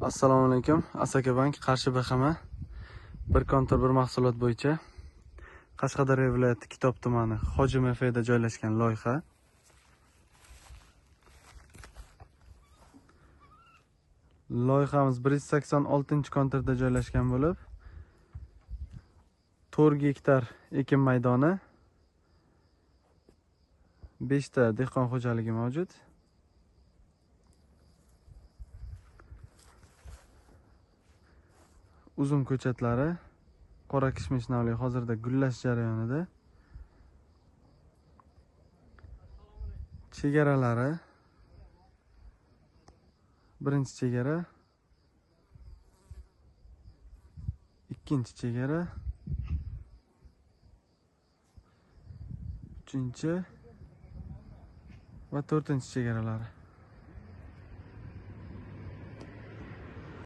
Assalomu alaykum. Asaka Bank Qarshi BXM bir kontor bir mahsulot bo'yicha Qashqadaryo viloyati Kitob tumani Hoji MFda joylashgan loyiha. Loyihamiz 186-kontorda joylashgan bo'lib, 4 gektar ekin maydoni, 5 ta dehqon xo'jaligi mavjud. Uzum ko'chatlari, qora kishmish navli hozirda gullash jarayonida. Chegaralari, birinchi chegara, ikkinchi chegara, uchinchi va to'rtinchi chegaralari.